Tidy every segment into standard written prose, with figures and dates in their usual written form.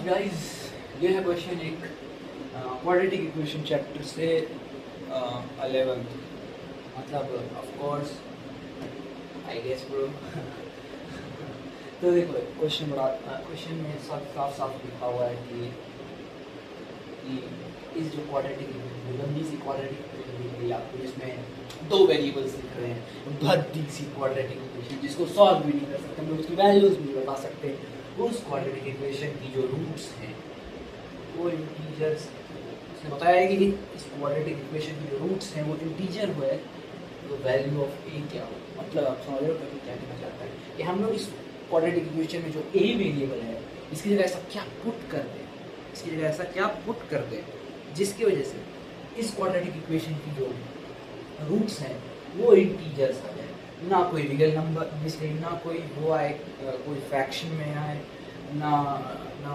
Guys, ये है question एक क्वाड्रेटिक इक्वेशन चैप्टर से 11th, मतलब of course I guess bro. तो देखो क्वेश्चन में सब साफ साफ लिखा हुआ है कि इस जो क्वाड्रेटिक इक्वेशन लंबी सी क्वाड्रेटिक इक्वेशन दिख रही है आपको, जिसमें दो वेरिएबल्स दिख रहे हैं, भद्दी सी क्वाड्रेटिक इक्वेशन जिसको सॉल्व भी नहीं कर सकते हम लोग, उसकी वैल्यूज भी बता सकते। उस क्वाड्रेटिक इक्वेशन की जो रूट्स हैं वो इंटीजर्स, उसने बताया है कि इस क्वाड्रेटिक इक्वेशन की जो रूट्स हैं वो इंटीजर हुए, तो वैल्यू ऑफ ए क्या हो, मतलब आप समझ रहे हो कि क्या कहना चाहता है कि हम लोग इस क्वाड्रेटिक इक्वेशन में जो ए वेरिएबल है इसकी जगह ऐसा क्या पुट कर दें, इसकी जगह ऐसा क्या पुट कर दें जिसकी वजह से इस क्वाड्रेटिक इक्वेशन की जो रूट्स हैं वो इंटीजर्स आ जाए, ना कोई रियल नंबर बेसिकली, ना कोई वो आए कोई फ्रैक्शन में आए, ना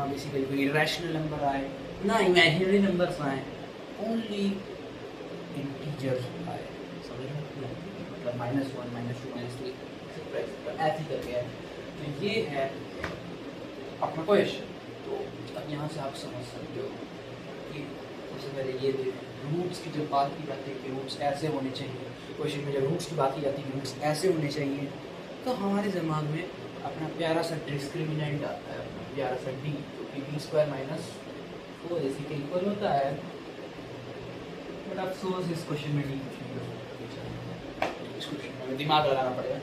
बेसिकली कोई इरेशनल नंबर आए, ना इमेजिनरी नंबर्स आए, ओनली इंटीजर्स आए। समझ रहे हो, मतलब -1 -2 -3 ऐसे करके है। तो ये है अपना क्वेश्चन। तो अब यहाँ से आप समझ सकते हो कि सबसे पहले ये रूट्स की जब बात की जाती है कि रूट्स ऐसे होने चाहिए, क्वेश्चन में जब रूट्स की बात की जाती है कि रूट्स ऐसे होने चाहिए, तो हमारे दिमाग में अपना प्यारा सा डिस्क्रिमिनेंट आता है, अपना प्यारा सा डी, जो कि b² - 4 इसी के इक्वल होता है। बट अफसोस इस क्वेश्चन में डी कुछ नहीं कर सकते, इस क्वेश्चन में दिमाग लगाना पड़ेगा,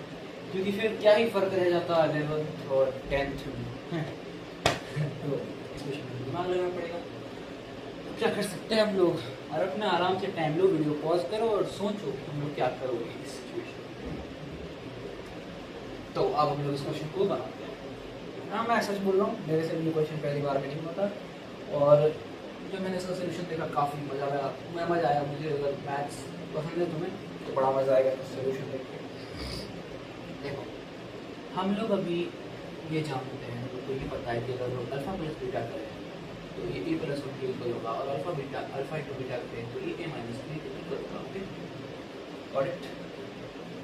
क्योंकि फिर क्या ही फर्क रह जाता है 11th और 10th में। तो इस क्वेश्चन में दिमाग लगाना पड़ेगा। क्या कर सकते हैं हम लोग, और अपना आराम से टाइम लो, वीडियो पॉज करो और सोचो कि हम लोग क्या करोगे इस सिचुएशन में। तो अब हम लोग इस क्वेश्चन को बनाते हैं। हाँ, मैं सच बोल रहा हूँ, मेरे से भी ये क्वेश्चन पहली बार में नहीं होता, और जब मैंने इसका सोल्यूशन देखा काफ़ी मज़ा आया मुझे। अगर मैथ्स पसंद है तुम्हें तो बड़ा मज़ा आएगा इस सोल्यूशन देख के। देखो, हम लोग अभी ये जानते हैं, हमको ये पता है कि अगर लोग अल्फा प्लस बीटा करें तो ये a प्लस 1 के इक्वल होगा, और अल्फा इंटू बीटा करते हैं तो ये a माइनस 3 के इक्वल होगा। Okay, got it.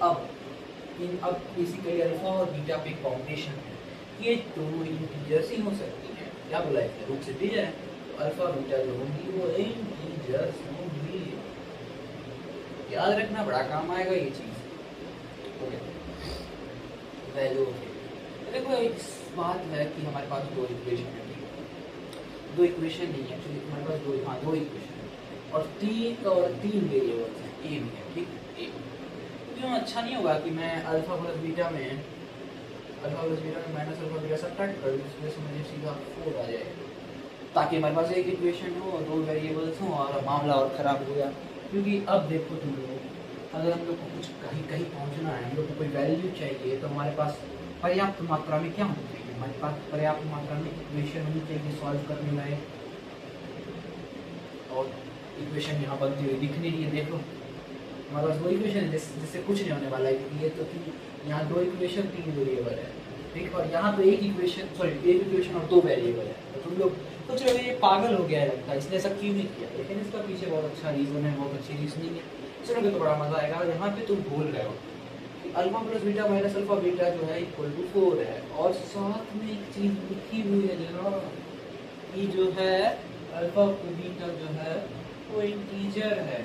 अब बेसिकली अल्फा और बीटा पे एक बाउंडेशन है, ये दोनों इंटीजर्स ही हो सकती हैं। क्या बोला है, रूट से इंटीजर है, तो अल्फा बीटा जो होंगी वो इंटीजर्स होंगी। याद रखना, बड़ा काम आएगा ये चीज़। ओके, वैल्यू देखो, इस बात है कि हमारे पास दो इक्वेशन है, दो इक्वेशन नहीं है एक्चुअली, हमारे पास दो इक्वेशन है और तीन वेरिएबल्स हैं, ए भी है, ठीक ए। क्यों अच्छा नहीं होगा कि मैं अल्फा प्लस बीटा में माइनस अल्फा बीटा सब्ट्रैक्ट कर दूँ, इसमें से मुझे सीधा 4 आ जाए, ताकि हमारे पास एक इक्वेशन हो और दो वेरिएबल्स हों और मामला और ख़राब हो गया। क्योंकि अब देखो तुम लोग, अगर हम लोग को कुछ कहीं पहुँचना है, हम लोग को कोई वैल्यू चाहिए, तो हमारे पास पर्याप्त मात्रा में क्या होना चाहिए, हमारे पास पर्याप्त मात्रा में इक्वेशन होनी चाहिए सॉल्व करने लायक। और इक्वेशन यहाँ बनती हुई दिख नहीं रही है, देखो हमारे पास दो इक्वेशन है जिससे कुछ नहीं होने वाला है, क्योंकि ये तो यहाँ दो इक्वेशन 3 वेरिएबल है, ठीक, और यहाँ तो एक इक्वेशन और 2 वेरिएबल है। तो तुम लोग सोच रहे हो ये पागल हो गया है लगता है, इसने ऐसा क्यों नहीं किया, लेकिन इसका पीछे बहुत अच्छा रीज़न है, बहुत अच्छी रीजनिंग है, सुनोगे तो बड़ा मज़ा आएगा। यहाँ पे तुम भूल रहे हो alpha plus beta minus alpha beta जो है इक्वल टू 4 है, और साथ में एक चीज़ लिखी हुई है जनाब, ये जो है अल्फा बीटा जो है वो इंटीजर है।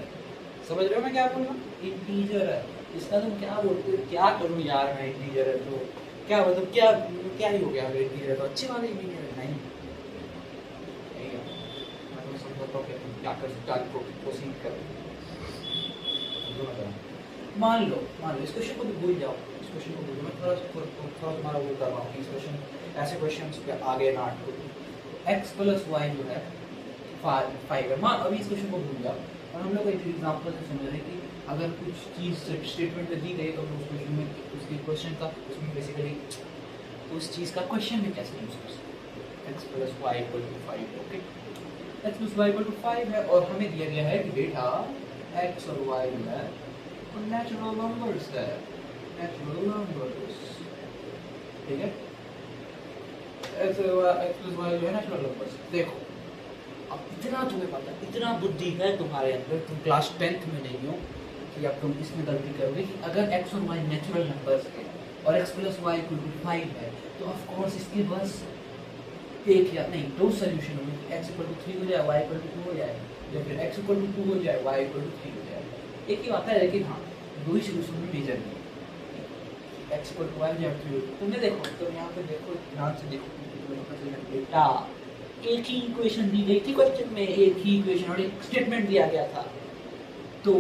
समझ रहे हो मैं क्या बोल रहा हूँ, इंटीजर है। इसका तुम क्या बोलते हो, क्या करूँ यार, मैं इंटीजर है तो क्या मतलब, क्या ही हो गया अगर इंटीजर है तो अच्छी बात है, इंटीजर है नहीं मैं तुम्हें समझाता हूँ कि तुम क्या कर सकते हो, प्रोसीड करो। मान लो इस क्वेश्चन को भी भूल जाओ, इस क्वेश्चन को भूल, मैं थोड़ा तुम्हारा वो कर रहा हूँ कि इस क्वेश्चन ऐसे क्वेश्चन पे आगे ना अटको। x प्लस वाई जो है 5 है, मान अभी इस क्वेश्चन को भूल जाओ, और हम लोग एक एग्जाम्पल से समझ रहे हैं कि अगर कुछ चीज़ स्टेटमेंट दी गई तो हम उस क्वेश्चन में उसके क्वेश्चन का उसमें बेसिकली उस चीज़ का क्वेश्चन में कैसे यूज कर सकते हैं। x plus y equal to 5, okay, x plus y equal to 5 है, और हमें दिया गया है कि बेटा x और y जो है नेचुरल नंबर्स है, नेचुरल नंबर्स, ठीक है, x प्लस वाई जो है नेचुरल नंबर्स। देखो अब इतना तुम्हें पता, इतना बुद्धि है तुम्हारे अंदर, तुम क्लास 10th में नहीं हो कि अब तुम इसमें गलती करोगे कि अगर x और y नेचुरल नंबर्स है और x plus y equal to 5 है, तो ऑफ कोर्स इसके बस एक या नहीं दो सोल्यूशन होंगे, x इक्वल टू 3 हो जाए, y इक्वल टू 2 हो जाए, या फिर x इक्वल टू 2 हो जाए, y इक्वल टू 3 हो जाए। एक ही बात है, लेकिन हाँ दो ही सोल्यूशन में मेजर नहीं है, x इक्वल टू y हो जाए 3। तुमने देखो तो यहाँ पे देखो, ध्यान से देखो बेटा, एक ही इक्वेशन दी गई थी क्वेश्चन में, एक ही इक्वेशन और एक स्टेटमेंट दिया गया था, तो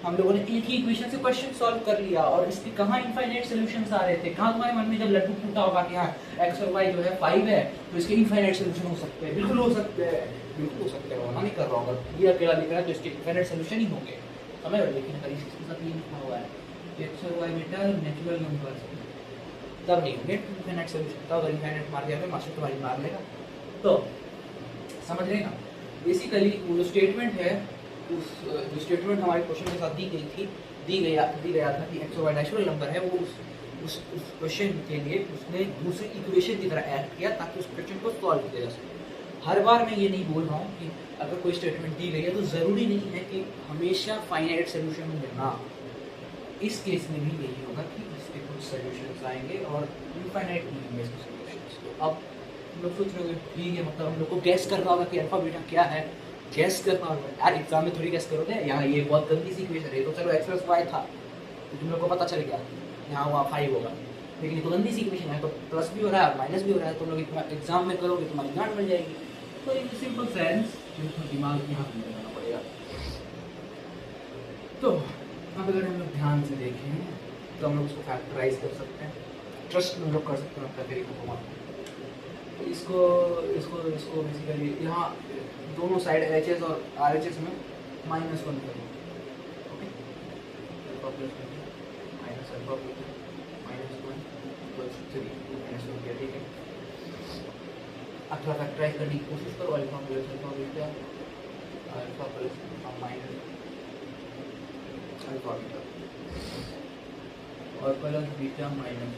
हम लोगों ने एक ही इक्वेशन से क्वेश्चन सॉल्व कर लिया और इसके कहाँ इनफाइनाइट सॉल्यूशंस आ रहे थे। कहाँ तुम्हारे मन में जब लड्डू फूटा होगा कि हाँ x और y जो है 5 है तो इसके इनफाइनाइट सॉल्यूशन हो सकते हैं, बिल्कुल हो सकते हैं, बिल्कुल हो सकते हैं, मना नहीं कर रहा हूँ, अगर ये अकेला लिख रहा है तो इसके इनफाइनाइट सॉल्यूशन ही होंगे, समझ रहे हो। लेकिन अगर इसके साथ ये लिखा हुआ है x और y बेटा नेचुरल नंबर, तब नहीं होंगे इनफाइनाइट सॉल्यूशन, तब अगर इनफाइनाइट मार दिया तो मास्टर तुम्हारी मार लेगा। तो समझ रहे ना, बेसिकली वो जो स्टेटमेंट है, उस जो स्टेटमेंट हमारे क्वेश्चन के साथ दी गया था कि x और y नेचुरल नंबर है, वो उस क्वेश्चन के लिए उसने दूसरी इक्वेशन की तरह ऐड किया ताकि उस क्वेश्चन को सॉल्व किया जा सके। हर बार मैं ये नहीं बोल रहा हूँ कि अगर कोई स्टेटमेंट दी गई है तो ज़रूरी नहीं है कि हमेशा फाइनाइट सोल्यूशन मिलना, इस केस में भी यही होगा कि इसके कुछ सोल्यूशंस आएंगे और इनफाइनाइट नहीं होंगे इसके सोल्यूशंस। तो अब हम लोग सोच रहे हो ठीक है, मतलब हम लोग को गैस करना होगा कि अल्फा बीटा क्या है, गैस करना होगा यार, एग्जाम में थोड़ी गैस करोगे, यहाँ ये बहुत गंदी सी इक्वेशन है, तो चलो x प्लस y था तो तुम लोग को पता चल गया यहाँ वहाँ 5 होगा, लेकिन ये तो गंदी सी इक्वेशन है, तो प्लस भी हो रहा है माइनस भी हो रहा है, तुम लोग एग्जाम में करोगे तुम्हारी गांड बन जाएगी। तो इन सिंपल सेंस दिमाग यहाँ पर लगाना पड़ेगा। तो अब अगर हम लोग ध्यान से देखें तो हम लोग उसको फैक्टराइज कर सकते हैं, ट्रस्ट में हम लोग कर सकते हैं अपना तरीकों को। इसको इसको इसको बेसिकली यहाँ दोनों साइड LHS और RHS में -1 करो, okay, alpha plus minus alpha plus -1 equals 3 -1 किया, ठीक है। अब थोड़ा फैक्टराइज करने की कोशिश करो, alpha plus alpha beta alpha plus minus alpha beta और plus beta minus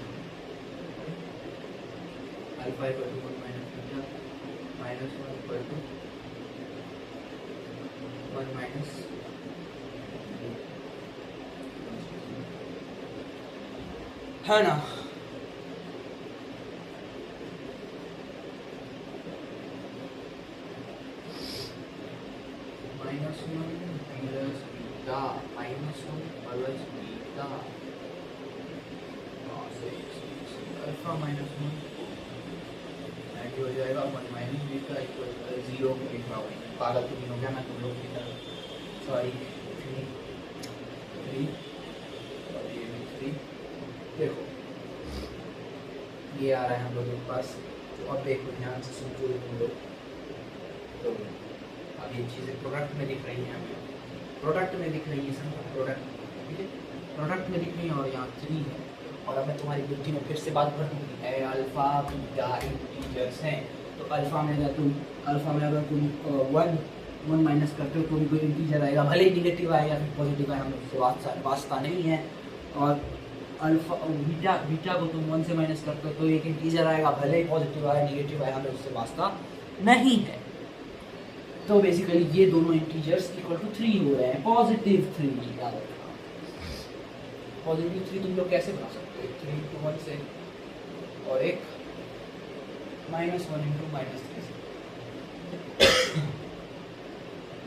alpha equal to 1 minus beta minus 1 equal to 1 minus, है ना। -1 plus beta minus 1 plus beta alpha minus 1 हो जाएगा 1 माइनस बीटा इक्वल 0 लिख रहा हूँ, पागल तो नहीं हो गया मैं तुम लोग की तरह, सॉरी 3 और ये भी 3। देखो ये आ रहा है हम लोग के पास, तो अब देखो ध्यान से सोचो तुम लोग, तो अब ये चीज़ें प्रोडक्ट में दिख रही हैं, हमें प्रोडक्ट में दिख रही है, सब प्रोडक्ट, ठीक है, प्रोडक्ट में दिख रही है और यहाँ 3 है। और अब मैं तुम्हारी बुद्धि में फिर से बात भर दूँगी, अल्फा बीटा इंटीजर्स हैं, तो अल्फा में अगर तुम 1 माइनस करते हो तो भी कोई इंटीजर आएगा, भले ही निगेटिव आए या फिर पॉजिटिव आए, हम लोग उससे वास्ता नहीं है। और अल्फा बीटा को तुम 1 से माइनस करते हो तो एक इंटीजर आएगा, भले ही पॉजिटिव आए निगेटिव आए, हमें उससे वास्ता नहीं है। तो बेसिकली ये दोनों इंटीजर्स इक्वल टू 3 हो रहे हैं, पॉजिटिव 3, याद रखना। पॉजिटिव 3 तुम लोग कैसे बना सकते हो, 3 into 1 से, और एक -1 into -3 से,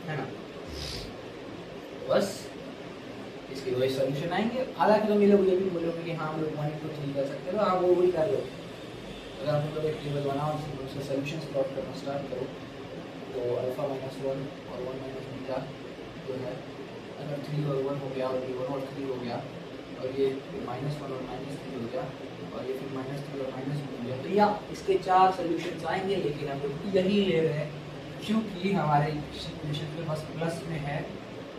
है ना। बस इसके वही सॉल्यूशन आएंगे। हालांकि तुम ये लोग ये भी बोलोगे कि हाँ हम लोग 1 into 3 कर सकते हो, हाँ वो वही कर लो। अगर आप लोग एक टेबल बनाओ उसका सॉल्यूशन प्लॉट करना स्टार्ट करो, तो अल्फा -1 और 1 माइनस बीटा जो है, अगर 3 और 1 हो गया और ये 1 और 3 हो गया और ये -1 और -3 हो गया और ये फिर -3 और -1 हो गया, तो या इसके 4 सॉल्यूशंस आएंगे, लेकिन हम लोग यही ले रहे हैं क्योंकि हमारे इक्वेशन के पास प्लस में है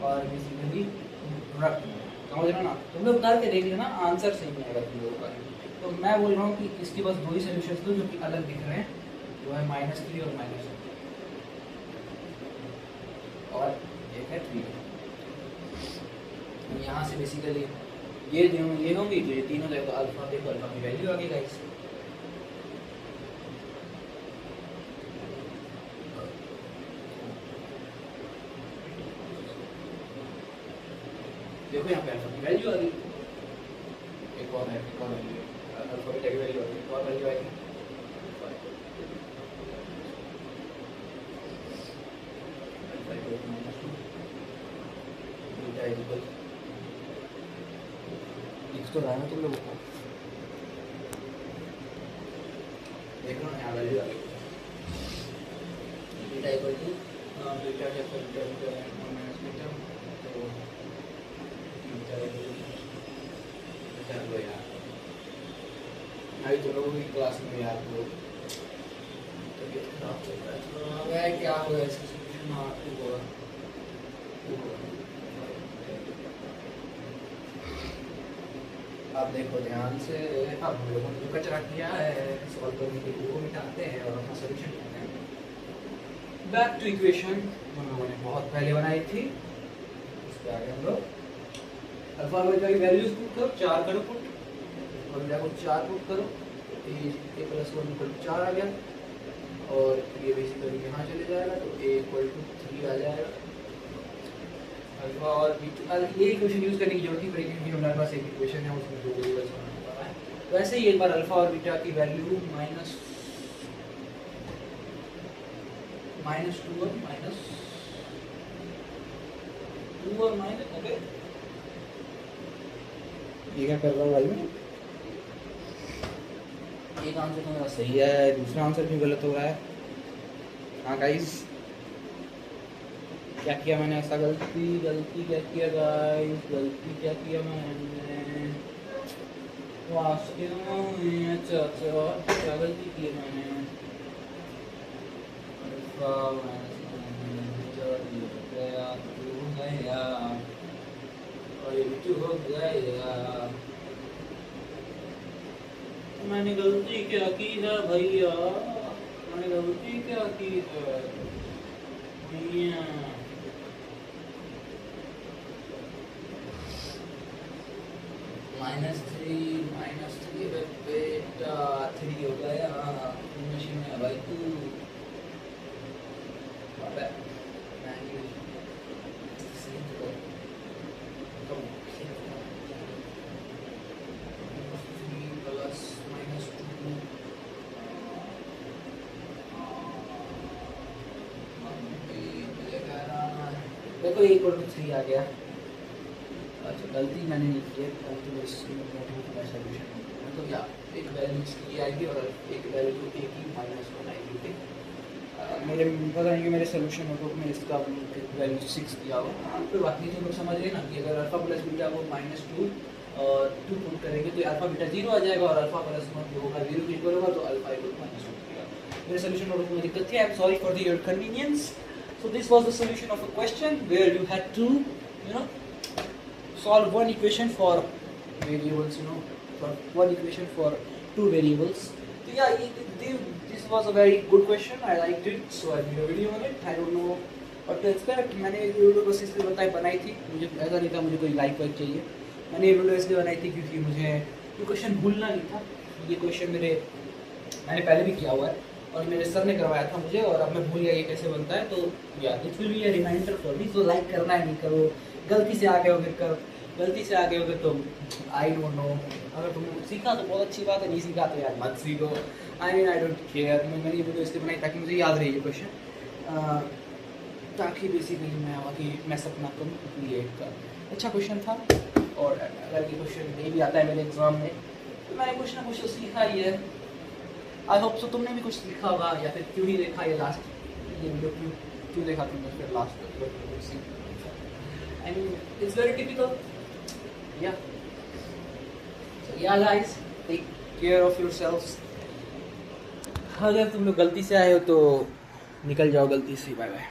और बेसिकली प्रोडक्ट में, समझ रहे हो ना। तुम लोग करके देख लेना, आंसर सही नहीं आएगा तुम लोगों का। तो मैं बोल रहा हूँ कि इसके पास 2 ही सॉल्यूशंस दो जो कि अलग दिख रहे हैं, वो है -3 और -1 और एक है 3। यहाँ से बेसिकली ये होंगी, तो ये तीनों देखो अल्फा, देखो अल्फा की वैल्यू आ गई गाइस। देखो यहाँ पे अल्फा की वैल्यू आ गई, एक और है, एक और वैल्यू अल्फा की वैल्यू आ गई, एक और वैल्यू आएगी तो रहा है तुम लोगों को। देख लो ना यहाँ वैल्यू आ गई बीटा इक्वल टू बीटा के फैक्टर माइनस बीटा तो चलो यार अभी तुम लोगों की क्लास में यार वो तबीयत खराब चल रहा है तो अब क्या होगा इसका सॉल्यूशन हाँ होगा। आप देखो ध्यान से, अब हम लोगों ने जो कचरा किया है सॉल्व करने के लिए वो मिटाते हैं और अपना सॉल्यूशन करते हैं। बैक टू इक्वेशन हम लोगों ने बहुत पहले बनाई थी, इस पे आगे हम लोग अल्फा और बीटा की वैल्यूज पुट करो, 4 करो पुट और बीटा को 4 पुट करो, a प्लस 1 इक्वल 4 आ गया और ये बेसिकली यहाँ चले जाएगा तो a इक्वल टू 3 आ जाएगा। अल्फा और बीटा ये इक्वेशन यूज करने की जरूरत नहीं पड़ेगी क्योंकि हमारे पास एक इक्वेशन है उसमें 2 वेरिएबल्स होना पड़ा है। वैसे ही एक बार अल्फा और बीटा की वैल्यू माइनस 2 और माइनस ओके ये क्या कर रहा हूँ भाई मैं? एक आंसर तो मेरा सही है, दूसरा आंसर क्यों गलत हो रहा है? हाँ गाइस क्या किया मैंने ऐसा गलती क्या किया गाइस? गलती क्या किया मैंने? अच्छा क्या गलती की मैंने? और ये भी हो गया। मैंने गलती क्या की है भैया? मैंने गलती क्या की है भैया? -3 बेटा 3 हो गया मशीन में भाई तू बाबा देखो ये इक्वल टू 3 आ गया। अच्छा गलती मैंने नहीं की है, गलती बस सॉल्यूशन मतलब या एक वैल्यू इसकी आएगी और एक वैल्यू a की -1 आएगी। ठीक मेरे पता नहीं कि मेरे सोल्यूशन नोटबुक में इसका वैल्यू 6 दिया होगा, कोई बात नहीं। तो लोग समझ रहे ना कि अगर अल्फा प्लस बीटा को -2 और 2 पुट करेंगे तो अल्फा बीटा 0 आ जाएगा और अल्फा प्लस 1 जो होगा 0 के इक्वल होगा तो अल्फा इक्वल -2 होगा। मेरे सोल्यूशन नोटबुक में दिक्कत थी, I am sorry for your convenience. So this was the solution of a question where you had to, solve one equation for variables, for one equation for 2 variables. So yeah, this was a very good question. I liked it, so I made a video on it. I don't know what to expect. मैंने ये video बस इसलिए बनाई थी, मुझे ऐसा नहीं था मुझे कोई लाइक वाइक चाहिए। मैंने ये वीडियो इसलिए बनाई थी क्योंकि मुझे ये क्वेश्चन भूलना नहीं था। ये क्वेश्चन मैंने पहले भी किया हुआ है और मेरे सर ने करवाया था मुझे और अब मैं भूल गया ये कैसे बनता है। तो यार it will be a reminder for me, तो लाइक करना है नहीं करो, गलती से आगे होगे तो आई डोंट नो। अगर तुमने सीखा तो बहुत अच्छी बात है, नहीं सीखा तो यार मत सीखो। I don't care. मैंने ये वीडियो इसलिए बनाई ताकि मुझे याद रहे ये क्वेश्चन, ताकि बेसिकली मैं बाकी मैसअप ना करूँ। ये एक अच्छा क्वेश्चन था और अगर ये क्वेश्चन नहीं भी आता है मेरे एग्जाम में तो मैंने कुछ ना कुछ तो सीखा ही है। आई होप सो तुमने भी कुछ सीखा होगा या फिर क्यों ही देखा ये लास्ट ये वीडियो क्यों देखा तुमने फिर last I mean it's very typical yeah so yeah guys take care of yourselves. अगर तुम लोग गलती से आए हो तो निकल जाओ गलती से। Bye bye.